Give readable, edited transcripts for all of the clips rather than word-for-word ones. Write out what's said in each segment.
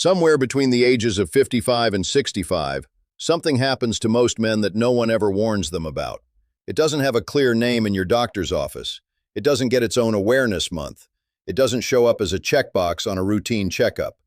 Somewhere between the ages of 55 and 65, something happens to most men that no one ever warns them about. It doesn't have a clear name in your doctor's office. It doesn't get its own awareness month. It doesn't show up as a checkbox on a routine checkup.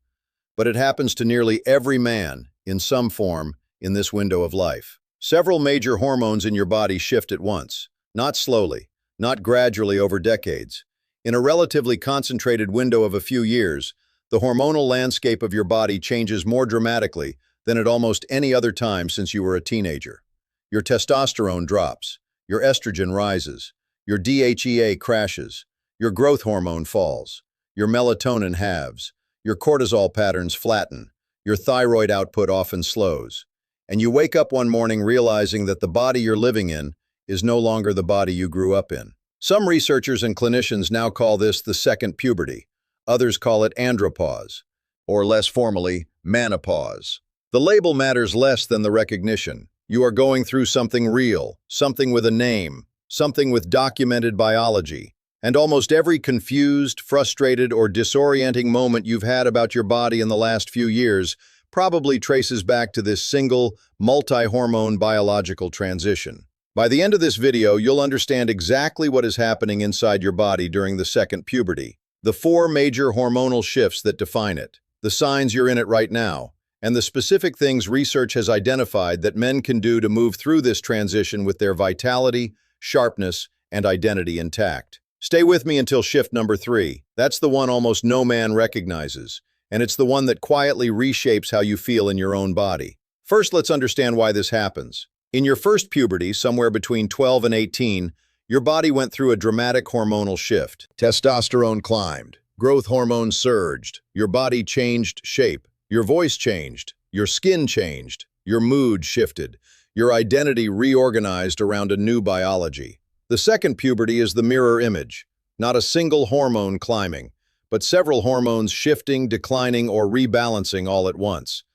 But it happens to nearly every man, in some form, in this window of life. Several major hormones in your body shift at once, not slowly, not gradually over decades. In a relatively concentrated window of a few years, the hormonal landscape of your body changes more dramatically than at almost any other time since you were a teenager. Your testosterone drops, your estrogen rises, your DHEA crashes, your growth hormone falls, your melatonin halves, your cortisol patterns flatten, your thyroid output often slows, and you wake up one morning realizing that the body you're living in is no longer the body you grew up in. Some researchers and clinicians now call this the second puberty. Others call it andropause, or less formally, menopause. The label matters less than the recognition. You are going through something real, something with a name, something with documented biology. And almost every confused, frustrated, or disorienting moment you've had about your body in the last few years probably traces back to this single, multi-hormone biological transition. By the end of this video, you'll understand exactly what is happening inside your body during the second puberty, the 4 major hormonal shifts that define it, the signs you're in it right now, and the specific things research has identified that men can do to move through this transition with their vitality, sharpness, and identity intact. Stay with me until shift number 3. That's the one almost no man recognizes, and it's the one that quietly reshapes how you feel in your own body. First, let's understand why this happens. In your first puberty, somewhere between 12 and 18, your body went through a dramatic hormonal shift. Testosterone climbed, growth hormones surged, your body changed shape, your voice changed, your skin changed, your mood shifted, your identity reorganized around a new biology. The second puberty is the mirror image, not a single hormone climbing, but several hormones shifting, declining, or rebalancing all at once.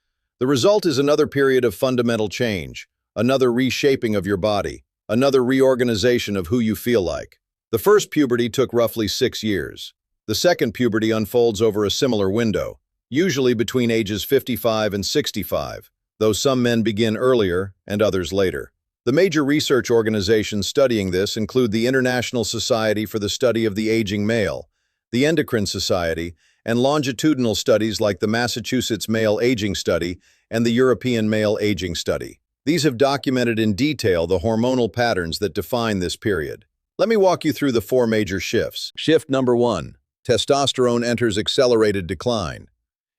The result is another period of fundamental change, another reshaping of your body, another reorganization of who you feel like. The first puberty took roughly 6 years. The second puberty unfolds over a similar window, usually between ages 55 and 65, though some men begin earlier and others later. The major research organizations studying this include the International Society for the Study of the Aging Male, the Endocrine Society, and longitudinal studies like the Massachusetts Male Aging Study and the European Male Aging Study. These have documented in detail the hormonal patterns that define this period. Let me walk you through the 4 major shifts. Shift number 1. Testosterone enters accelerated decline.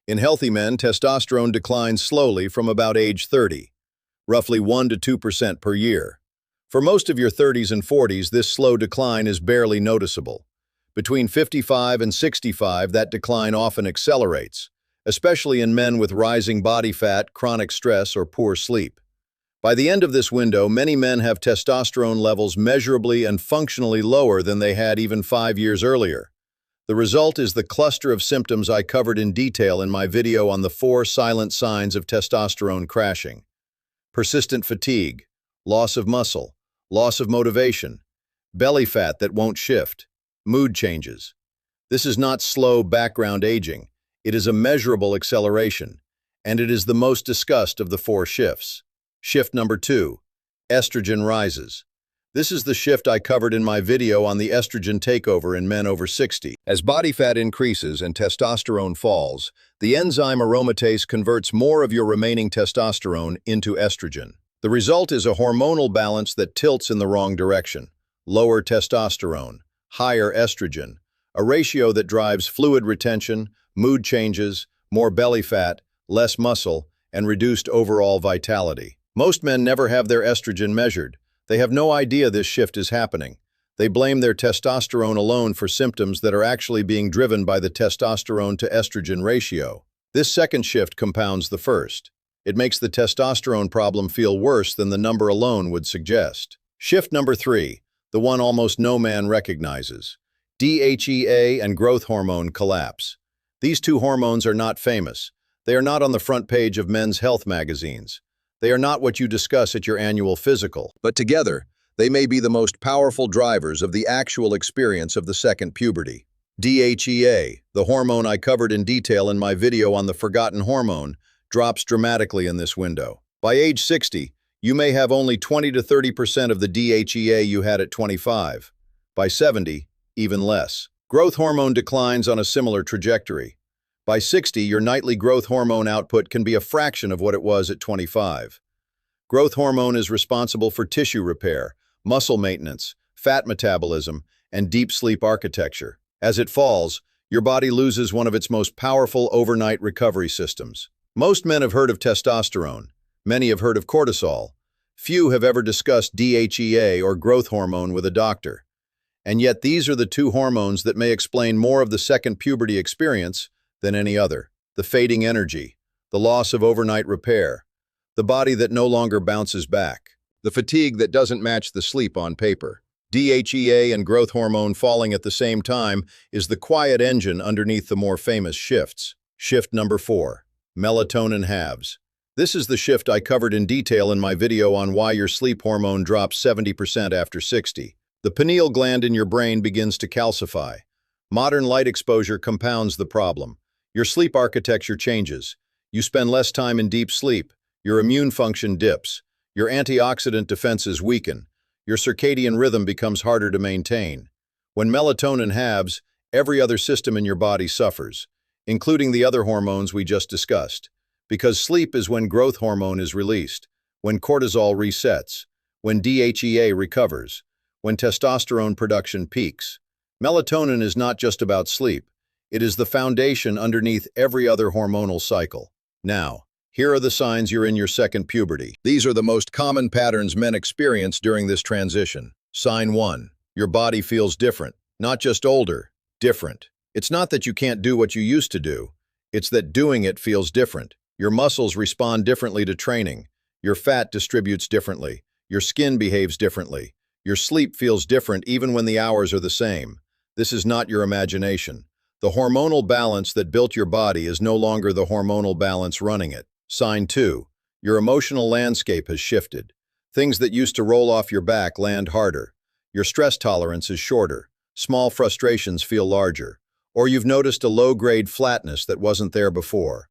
In healthy men, testosterone declines slowly from about age 30, roughly 1 to 2% per year. For most of your 30s and 40s, this slow decline is barely noticeable. Between 55 and 65, that decline often accelerates, especially in men with rising body fat, chronic stress, or poor sleep. By the end of this window, many men have testosterone levels measurably and functionally lower than they had even 5 years earlier. The result is the cluster of symptoms I covered in detail in my video on the 4 silent signs of testosterone crashing. Persistent fatigue, loss of muscle, loss of motivation, belly fat that won't shift, mood changes. This is not slow background aging. It is a measurable acceleration, and it is the most discussed of the 4 shifts. Shift number 2, estrogen rises. This is the shift I covered in my video on the estrogen takeover in men over 60. As body fat increases and testosterone falls, the enzyme aromatase converts more of your remaining testosterone into estrogen. The result is a hormonal balance that tilts in the wrong direction. Lower testosterone, higher estrogen, a ratio that drives fluid retention, mood changes, more belly fat, less muscle, and reduced overall vitality. Most men never have their estrogen measured. They have no idea this shift is happening. They blame their testosterone alone for symptoms that are actually being driven by the testosterone to estrogen ratio. This second shift compounds the first. It makes the testosterone problem feel worse than the number alone would suggest. Shift number 3, the one almost no man recognizes. DHEA and growth hormone collapse. These 2 hormones are not famous. They are not on the front page of men's health magazines. They are not what you discuss at your annual physical, but together, they may be the most powerful drivers of the actual experience of the second puberty. DHEA, the hormone I covered in detail in my video on the forgotten hormone, drops dramatically in this window. By age 60, you may have only 20 to 30% of the DHEA you had at 25. By 70, even less. Growth hormone declines on a similar trajectory. By 60, your nightly growth hormone output can be a fraction of what it was at 25. Growth hormone is responsible for tissue repair, muscle maintenance, fat metabolism, and deep sleep architecture. As it falls, your body loses one of its most powerful overnight recovery systems. Most men have heard of testosterone. Many have heard of cortisol. Few have ever discussed DHEA or growth hormone with a doctor. And yet these are the two hormones that may explain more of the second puberty experience than any other. The fading energy, the loss of overnight repair, the body that no longer bounces back, the fatigue that doesn't match the sleep on paper. DHEA and growth hormone falling at the same time is the quiet engine underneath the more famous shifts. Shift number 4, melatonin halves. This is the shift I covered in detail in my video on why your sleep hormone drops 70% after 60. The pineal gland in your brain begins to calcify. Modern light exposure compounds the problem. Your sleep architecture changes. You spend less time in deep sleep. Your immune function dips. Your antioxidant defenses weaken. Your circadian rhythm becomes harder to maintain. When melatonin halves, every other system in your body suffers, including the other hormones we just discussed. Because sleep is when growth hormone is released, when cortisol resets, when DHEA recovers, when testosterone production peaks. Melatonin is not just about sleep. It is the foundation underneath every other hormonal cycle. Now, here are the signs you're in your second puberty. These are the most common patterns men experience during this transition. Sign 1. Your body feels different. Not just older, different. It's not that you can't do what you used to do. It's that doing it feels different. Your muscles respond differently to training. Your fat distributes differently. Your skin behaves differently. Your sleep feels different even when the hours are the same. This is not your imagination. The hormonal balance that built your body is no longer the hormonal balance running it. Sign 2. Your emotional landscape has shifted. Things that used to roll off your back land harder. Your stress tolerance is shorter. Small frustrations feel larger. Or you've noticed a low-grade flatness that wasn't there before.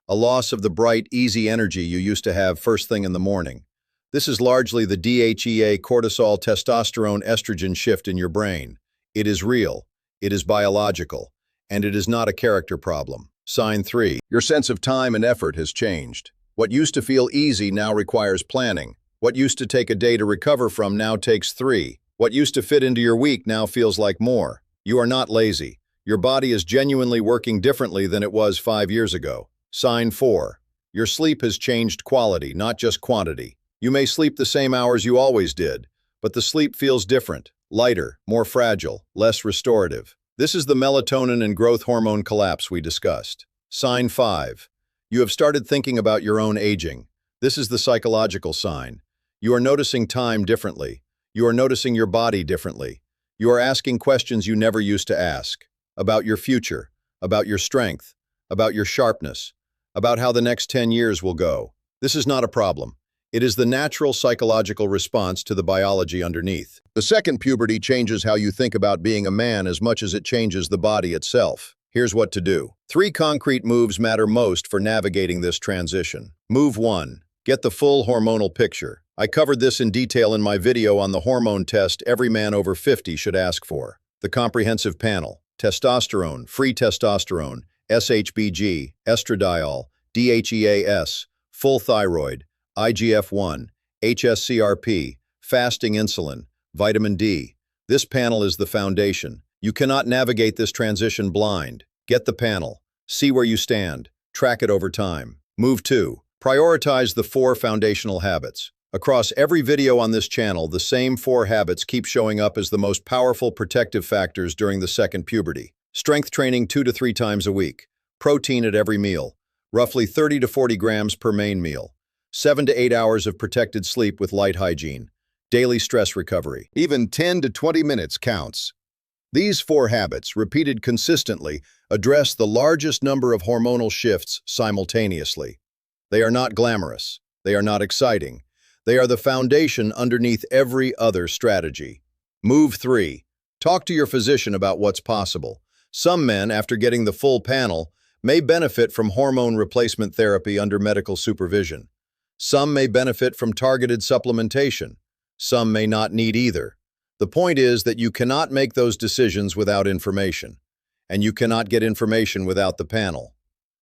A loss of the bright, easy energy you used to have first thing in the morning. This is largely the DHEA, cortisol, testosterone, estrogen shift in your brain. It is real. It is biological. And it is not a character problem. Sign 3. Your sense of time and effort has changed. What used to feel easy now requires planning. What used to take a day to recover from now takes 3. What used to fit into your week now feels like more. You are not lazy. Your body is genuinely working differently than it was 5 years ago. Sign 4. Your sleep has changed quality, not just quantity. You may sleep the same hours you always did, but the sleep feels different, lighter, more fragile, less restorative. This is the melatonin and growth hormone collapse we discussed. Sign 5. You have started thinking about your own aging. This is the psychological sign. You are noticing time differently. You are noticing your body differently. You are asking questions you never used to ask. About your future, about your strength, about your sharpness, about how the next 10 years will go. This is not a problem. It is the natural psychological response to the biology underneath. The second puberty changes how you think about being a man as much as it changes the body itself. Here's what to do. 3 concrete moves matter most for navigating this transition. Move 1. Get the full hormonal picture. I covered this in detail in my video on the hormone test every man over 50 should ask for. The comprehensive panel: testosterone, free testosterone, SHBG, estradiol, DHEAS, full thyroid, IGF-1, HSCRP, fasting insulin, vitamin D. This panel is the foundation. You cannot navigate this transition blind. Get the panel. See where you stand. Track it over time. Move 2. Prioritize the 4 foundational habits. Across every video on this channel, the same 4 habits keep showing up as the most powerful protective factors during the second puberty. Strength training 2 to 3 times a week. Protein at every meal. Roughly 30 to 40 grams per main meal. 7 to 8 hours of protected sleep with light hygiene. Daily stress recovery. Even 10 to 20 minutes counts. These 4 habits, repeated consistently, address the largest number of hormonal shifts simultaneously. They are not glamorous. They are not exciting. They are the foundation underneath every other strategy. Move 3. Talk to your physician about what's possible. Some men, after getting the full panel, may benefit from hormone replacement therapy under medical supervision. Some may benefit from targeted supplementation. Some may not need either. The point is that you cannot make those decisions without information, and you cannot get information without the panel.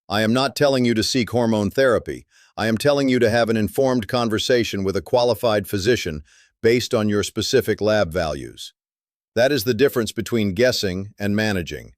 I am not telling you to seek hormone therapy. I am telling you to have an informed conversation with a qualified physician based on your specific lab values. That is the difference between guessing and managing.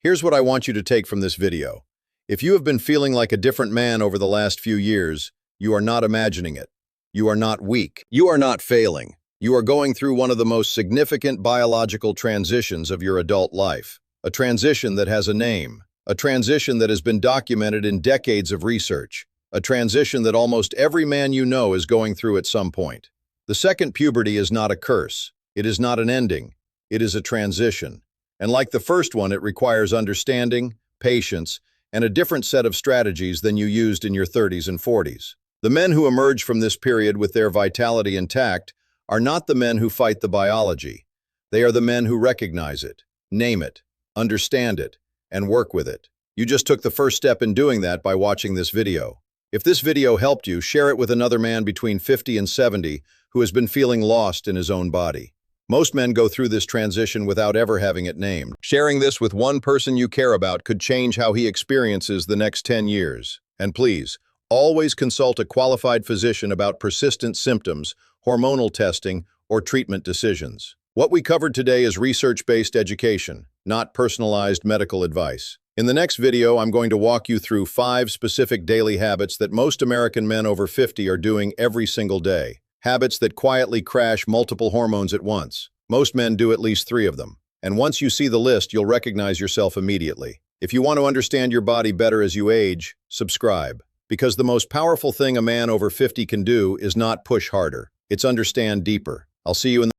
Here's what I want you to take from this video. If you have been feeling like a different man over the last few years, you are not imagining it. You are not weak. You are not failing. You are going through one of the most significant biological transitions of your adult life. A transition that has a name. A transition that has been documented in decades of research. A transition that almost every man you know is going through at some point. The second puberty is not a curse. It is not an ending. It is a transition. And like the first one, it requires understanding, patience, and a different set of strategies than you used in your 30s and 40s. The men who emerge from this period with their vitality intact are not the men who fight the biology. They are the men who recognize it, name it, understand it, and work with it. You just took the first step in doing that by watching this video. If this video helped you, share it with another man between 50 and 70 who has been feeling lost in his own body. Most men go through this transition without ever having it named. Sharing this with one person you care about could change how he experiences the next 10 years. And please, always consult a qualified physician about persistent symptoms, hormonal testing, or treatment decisions. What we covered today is research-based education, not personalized medical advice. In the next video, I'm going to walk you through 5 specific daily habits that most American men over 50 are doing every single day. Habits that quietly crash multiple hormones at once. Most men do at least 3 of them. And once you see the list, you'll recognize yourself immediately. If you want to understand your body better as you age, subscribe. Because the most powerful thing a man over 50 can do is not push harder. It's understand deeper. I'll see you in the